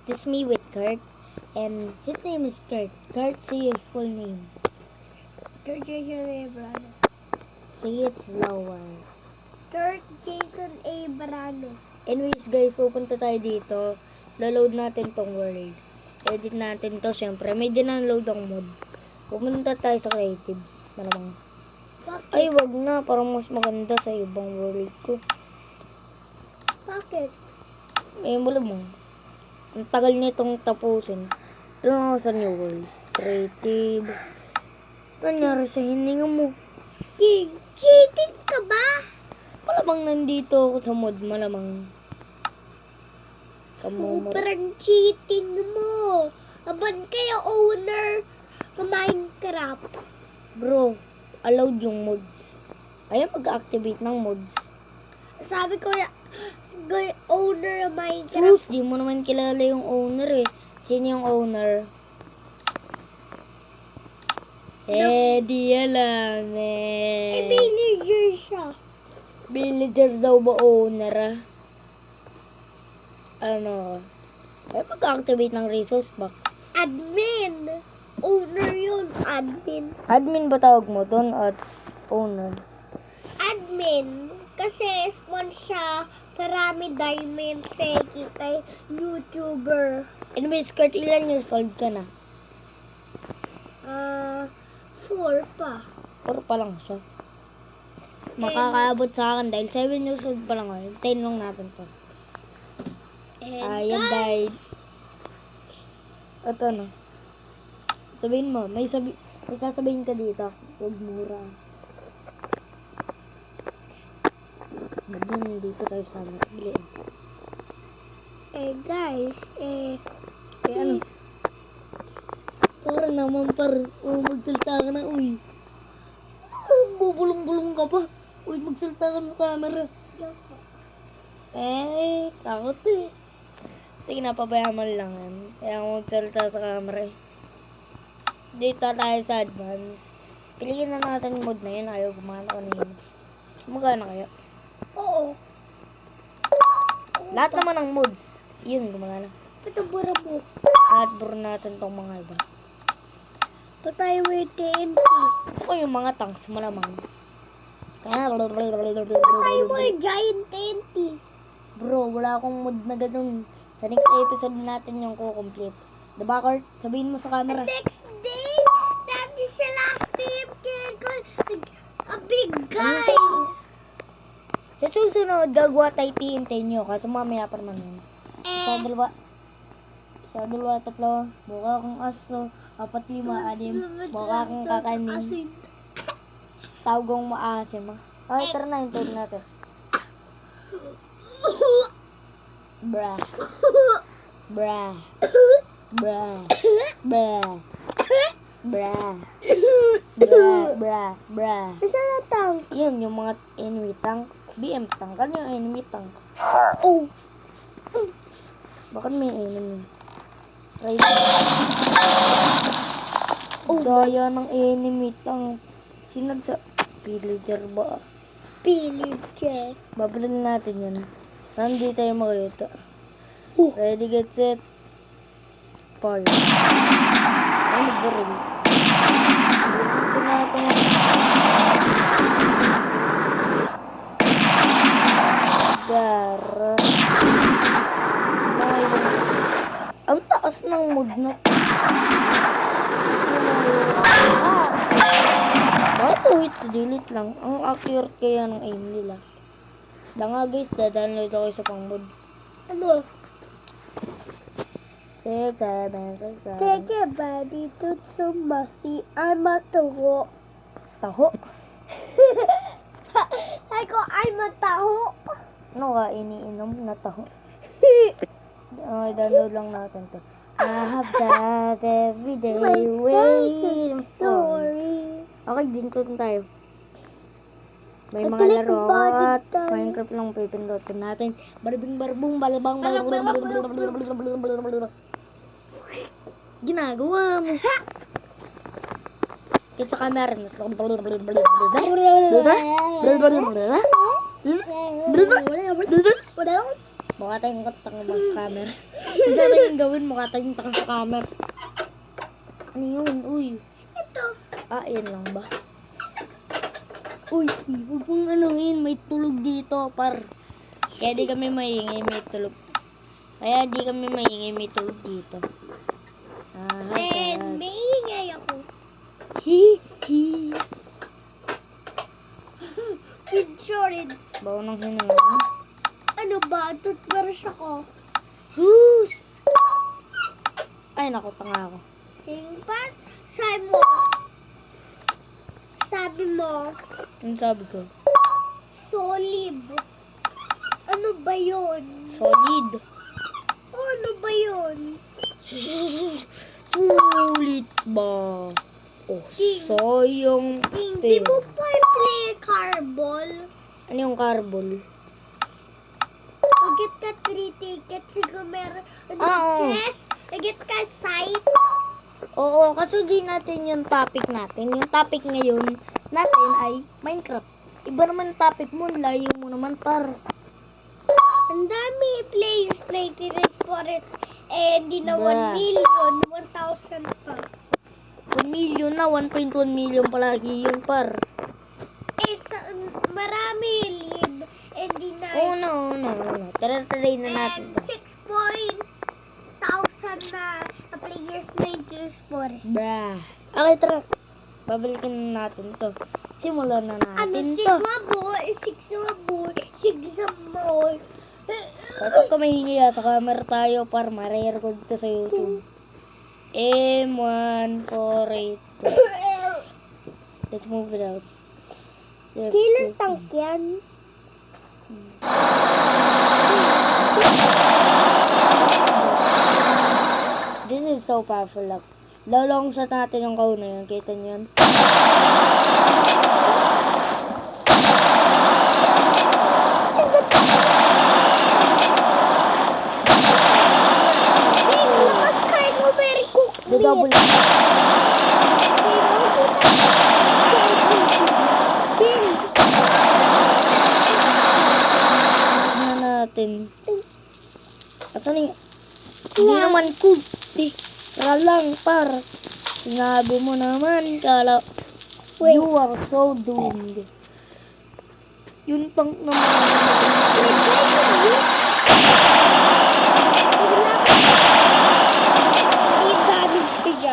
This is me with Kurt, and his name is Kurt. Kurt, say your full name. Kurt Jason Abrano. Say it slower. Kurt Jason Abrano. Anyways guys, pupunta tayo dito. Load natin tong world. Edit natin to, syempre. May dinaload ang mod. Pupunta tayo sa creative. Malamang. Bakit? Ay, wag na. Parang mas maganda sa ibang world ko. Bakit? Eh, malamang. Ang tagal nitong tapusin. Doon ako sa new world. Creative. Nangyari sa hininga mo? Cheating ka ba? Malamang nandito ako sa mod. Malamang. Sobrang cheating mo. Aban kayo owner ng Minecraft. Bro, allowed yung mods. Ayaw mag-activate ng mods. Sabi ko owner ng Minecraft. Cruz, di mo naman kilala yung owner eh. Sino yung owner? Di alam eh. Villager siya. Villager daw ba owner ah? Ano? Ay mag-activate ng resource pack. Admin. Owner yun. Admin. Admin ba tawag mo doon at owner? Admin. Kasi spawn siya. Marami diamonds eh. Kita YouTuber. Anyways, Kurt, ilan years old ka na? 4 pa. 4 pa lang siya. Makakaabot sa akin dahil 7 years old pa lang ngayon. 10 lang natin to. Ayan, died. At ano? Sabihin mo, may sasabihin ka dito. Huwag mura. Magandang dito tayo sa camera. Bili. Guys, Ano? Tara naman par. Magsalita ka na, uy. Bubulong-bulong ka pa. Uy, magsalita ka sa camera. Takot eh. Sige na, pabayaman lang yan. Kaya ako magsalita sa camera eh. Dito tayo sa advance. Piliin na natin yung mode na yun. Ayaw gumana ko na yun. Gumagana kaya? oo. Lahat naman ng modes. Yun, gumagana. Patabura mo. At bro natin tong mga iba. Patay mo yung TNT. Gusto ko yung mga tanks malamang. Kaya Patay mo yung giant TNT. bro, wala akong mod na ganun. Sa next episode natin yung ko-complete. Diba, Kurt? Sabihin mo sa camera. Next day, that is the last day of a big guy. Sa susunod, gagawa tayo TNT nyo. Kaso mamaya pa naman yun. Isa, dalawa. Isa, dalawa, tatlo. Mukha akong aso. 4, 5, 6. Mukha akong kakanin. Tawagong maasim. Okay, tara na. Hintayin natin. Bra. Bra. Bra. Bra. Bra. Bra. Bra. Isa na tank. Yun, yung mga enemy tank. BM tank. Ano yung enemy tank? Oh. Bakit may enemy? Right. Daya ng enemy tank. Sinagsa... Villager ba? Villager. Babalin natin yan. Saan di tayo makita? Ready, get set. Fire. Ay, nagbaril. Ito natin. Gara. Ang taas ng mood na. Bakit 2 hits delete lang? Ang accurate kaya ng aim nila. Nga guys, dadownload ako sa pang mod. Ano? Teka, Teke ba dito sumasi ay mataho? Taho? Ay ko ay mataho. Ano ka iniinom na taho? Okay, download lang natin to. I have that every day waiting for. Okay, dito tayo. May mga Nagklik laro yung body at tayo. Minecraft lang pipindutin natin. Barbing barbong balabang balabang. Ginagawa mo. Kita sa camera na. Mukha tayong tanga sa camera. Isa tayong gawin, mukha tayong tanga sa camera. Ano yun? Uy. Ito. Yan lang ba? Uy, huwag mong anuhin. May tulog dito, par. Kaya di kami maingay, may tulog. Kaya di kami maingay, may tulog dito. And may ingay ako. Hi. With sorry. Bawa ng hininga. Ano ba? Toothbrush ako. Sus! Ay, naku, tanga ako. Singpat. Sabi mo, Ano sabi ko? solid. Ano ba yun? Solid. Ano ba yun? Sulit ba? Oh, sayang Hindi pera. mo pa play carbol. Ano yung carbol? Mag-get ka 3 tickets. Siguro meron. Oo. Yes. Mag-get ka site. Oo, kasugin natin yung topic natin. Yung topic ngayon natin ay Minecraft. Iba naman yung topic mo, layo mo naman par. Ang dami players na Forest. Eh, hindi na Bruh. 1 million. 1,000 pa. 1 million na, 1.1 million palagi yun par. Eh, marami live. Eh, hindi na. Oo na. Tara na natin And to. 6,000 na players na Forest. Bruh. Okay, tara. Babalikin natin to. Simulan na Ano, natin to. Sigma boy, Sigma boy. Kapag ka mahingiya sa camera tayo para ma-record ito sa YouTube. M1482. Let's move it out. There, Kailan there. tank yan? This is so powerful. Like, long shot natin yung kauna yun. Kita niyo yun? Lakas kahit mo very cook. The double. Tignan natin. Asan yung... Hindi naman cool. Lang par. Sinabi mo naman. Kala... You are so doomed. Yung tank naman.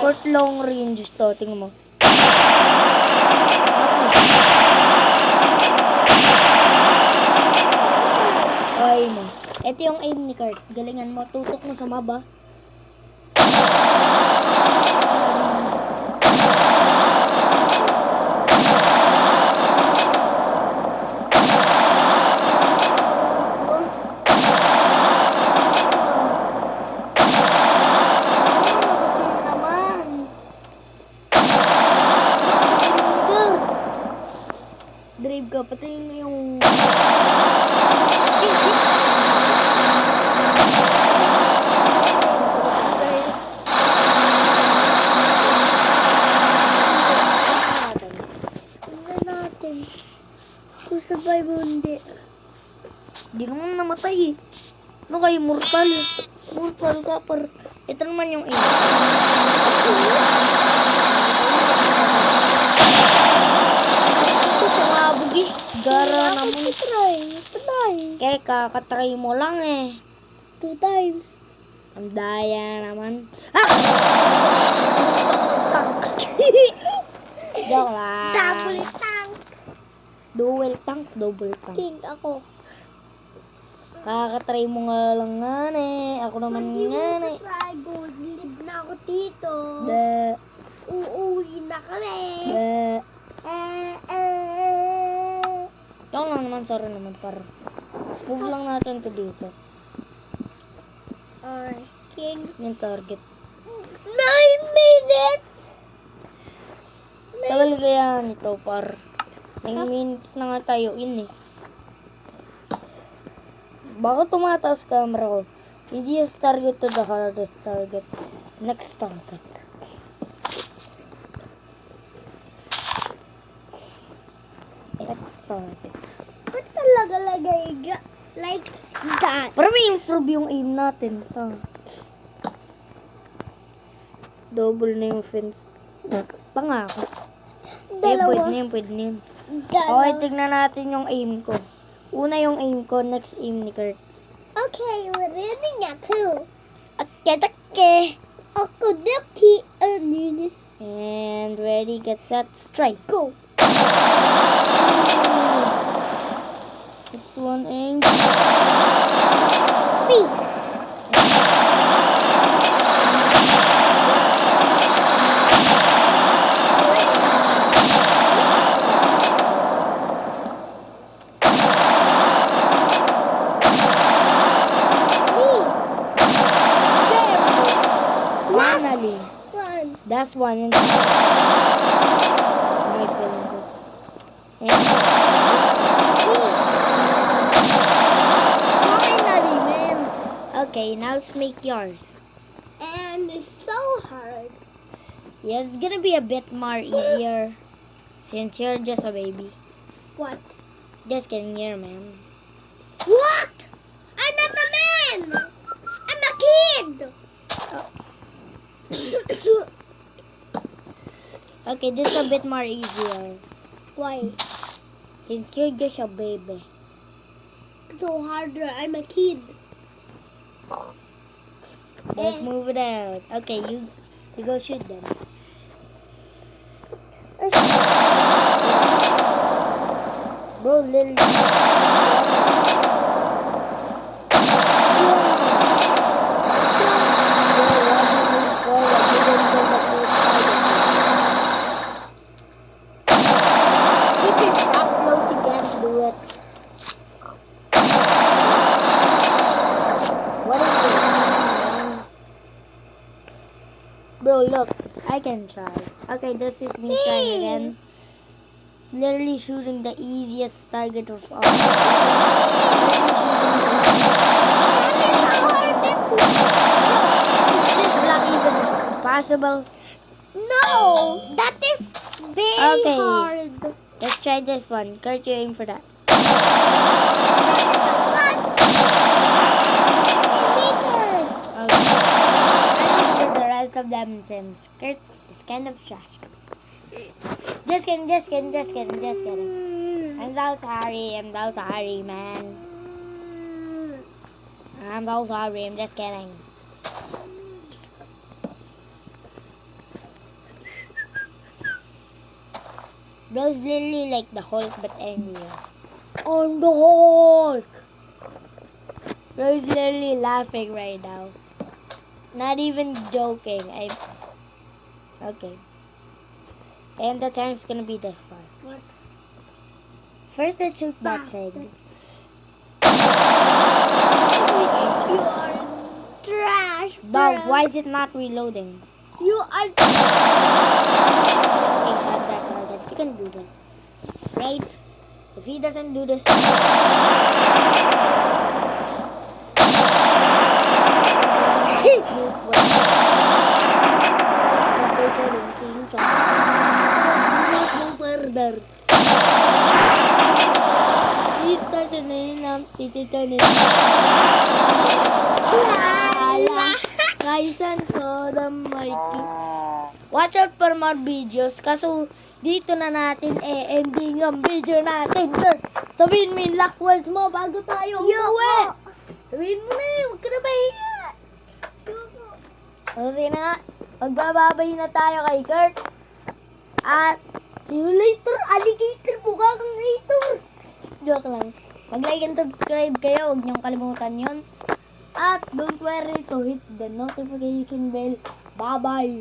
Short long range to. Tingnan mo. Ay mo. Ito yung aim ni Kurt. Galingan mo. Tutok mo sa maba. Drive ka, patayin mo yung... Tingnan natin. Kung survive o hindi. Di naman namatay eh. Ano kayo, mortal? Mortal ka par. Ito naman yung aim. Ito sa mabog eh. Gara naman. Try. Kaya kakatry mo lang eh. 2 times. Ang daya naman. Ah! Joke lang. Double tank. Double tank. King ako. Kakatry mo nga lang nga eh. Ako naman Hindi nga mo eh. try. Gold live na ako dito. Ba. Uuwi na kami. Ba. Joke lang naman, sorry naman par. Move lang natin to dito. King. Yung target. 9 minutes. Tagal kaya nito par. 9 minutes na nga tayo in eh. Baka tumataas camera ko. Easiest target to the hardest target. Next target. Next target. Ba't talaga lagay Like that. Para may improve yung aim natin. Double na yung fence. Pangako. Pwede na yun, pwede na yun. Okay, tignan natin yung aim ko. Una yung aim ko, next aim ni Kurt. Okay, ready na ako. Okay. Ako daki. And ready, get set, strike. Go. It's one aim. B. Finally. One. That's one. And my feeling this. And finally, man. Okay, now let's make yours. And it's so hard. Yeah, it's gonna be a bit more easier since you're just a baby. What? Just kidding, here, man. What? I'm not a man. I'm a kid. Okay, this is a bit more easier Why? since you're just a baby. So harder. I'm a kid. Let's move it out. Okay, you go shoot them. Bro, Lily. If it's that close, you can't do it. What is it, man? Bro, look, I can try. Okay, this is me trying again. Literally shooting the easiest target of all. Literally shooting Is this block even possible? No, that is very Okay. hard. Let's try this one. Kurt, you aim for that. Okay. I just did the rest of them since Kurt is kind of trash. Just kidding, just kidding, just kidding, just kidding. I'm so sorry, man. I'm so sorry, I'm just kidding. Bro's literally like the Hulk but angrier. On the Hulk! Bro's literally laughing right now. Not even joking. Okay. And the time's gonna be this far. What? First, let's shoot that Bastard. thing. You are trash, Dog, bro. why is it not reloading? You are Okay, shot that target. You can do this. Right? If he doesn't do this... Not no further. He started na tititanin. Guys, and so the mighty. Watch out for more videos. Kaso, dito na natin ending ang video natin, sir. Sabihin mo yung last words mo bago tayo umuwi. Sabihin mo na yun. Huwag ka na mahiya. Kasi na, magbababay na tayo kay Kurt. At, see you later, alligator. Mukha kang gator. Joke lang. Mag-like and subscribe kayo. Huwag niyong kalimutan yun. At don't worry to hit the notification bell. Bye-bye.